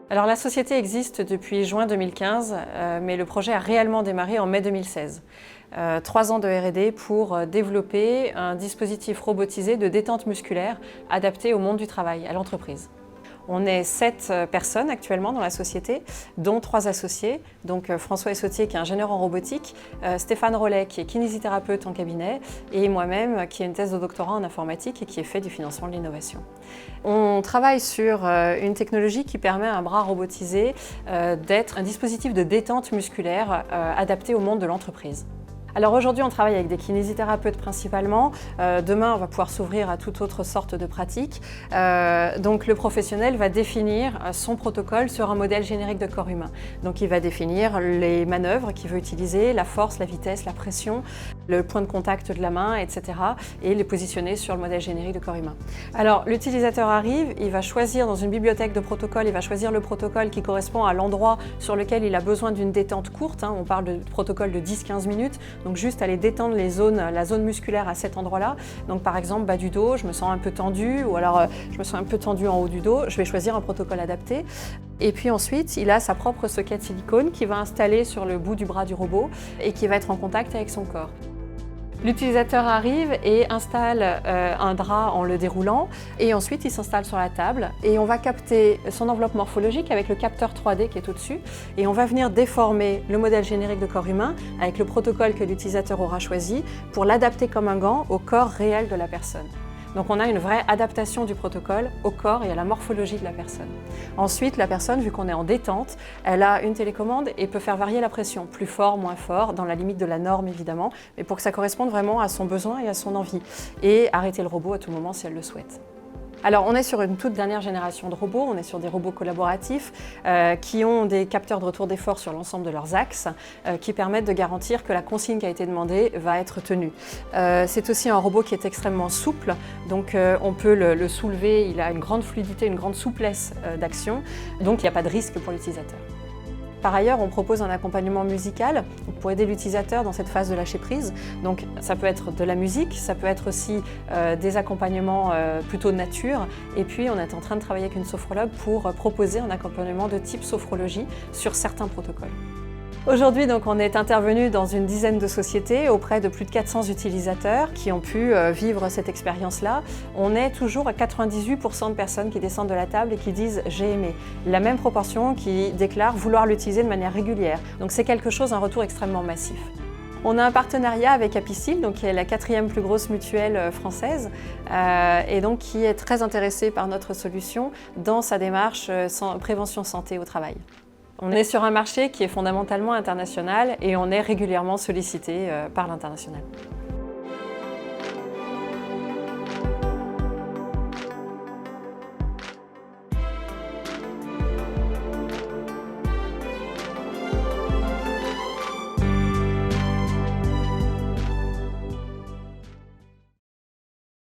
Alors la société existe depuis juin 2015, mais le projet a réellement démarré en mai 2016. 3 ans de R&D pour développer un dispositif robotisé de détente musculaire adapté au monde du travail, à l'entreprise. On est 7 personnes actuellement dans la société, dont 3 associés. Donc François Essautier qui est ingénieur en robotique, Stéphane Rollet qui est kinésithérapeute en cabinet et moi-même qui ai une thèse de doctorat en informatique et qui ai fait du financement de l'innovation. On travaille sur une technologie qui permet à un bras robotisé d'être un dispositif de détente musculaire adapté au monde de l'entreprise. Alors aujourd'hui, on travaille avec des kinésithérapeutes principalement. Demain, on va pouvoir s'ouvrir à toute autre sorte de pratique. Donc le professionnel va définir son protocole sur un modèle générique de corps humain. Donc il va définir les manœuvres qu'il veut utiliser, la force, la vitesse, la pression, le point de contact de la main, etc. et les positionner sur le modèle générique de corps humain. Alors l'utilisateur arrive, il va choisir dans une bibliothèque de protocoles, il va choisir le protocole qui correspond à l'endroit sur lequel il a besoin d'une détente courte. On parle de protocole de 10-15 minutes. Donc juste aller détendre la zone musculaire à cet endroit-là. Donc par exemple, bas du dos, je me sens un peu tendu, ou alors je me sens un peu tendu en haut du dos, je vais choisir un protocole adapté. Et puis ensuite, il a sa propre socket silicone qui va installer sur le bout du bras du robot et qui va être en contact avec son corps. L'utilisateur arrive et installe un drap en le déroulant et ensuite il s'installe sur la table et on va capter son enveloppe morphologique avec le capteur 3D qui est au-dessus et on va venir déformer le modèle générique de corps humain avec le protocole que l'utilisateur aura choisi pour l'adapter comme un gant au corps réel de la personne. Donc on a une vraie adaptation du protocole au corps et à la morphologie de la personne. Ensuite, la personne, vu qu'on est en détente, elle a une télécommande et peut faire varier la pression, plus fort, moins fort, dans la limite de la norme évidemment, mais pour que ça corresponde vraiment à son besoin et à son envie. Et arrêter le robot à tout moment si elle le souhaite. Alors on est sur une toute dernière génération de robots, on est sur des robots collaboratifs qui ont des capteurs de retour d'effort sur l'ensemble de leurs axes qui permettent de garantir que la consigne qui a été demandée va être tenue. C'est aussi un robot qui est extrêmement souple, donc on peut le soulever, il a une grande fluidité, une grande souplesse d'action, donc il n'y a pas de risque pour l'utilisateur. Par ailleurs, on propose un accompagnement musical pour aider l'utilisateur dans cette phase de lâcher prise. Donc ça peut être de la musique, ça peut être aussi des accompagnements plutôt nature. Et puis on est en train de travailler avec une sophrologue pour proposer un accompagnement de type sophrologie sur certains protocoles. Aujourd'hui, donc, on est intervenu dans une dizaine de sociétés auprès de plus de 400 utilisateurs qui ont pu vivre cette expérience-là. On est toujours à 98% de personnes qui descendent de la table et qui disent « j'ai aimé ». La même proportion qui déclarent vouloir l'utiliser de manière régulière. Donc c'est quelque chose, un retour extrêmement massif. On a un partenariat avec Apicil, donc qui est la 4e plus grosse mutuelle française et donc qui est très intéressée par notre solution dans sa démarche prévention santé au travail. On est sur un marché qui est fondamentalement international et on est régulièrement sollicité par l'international.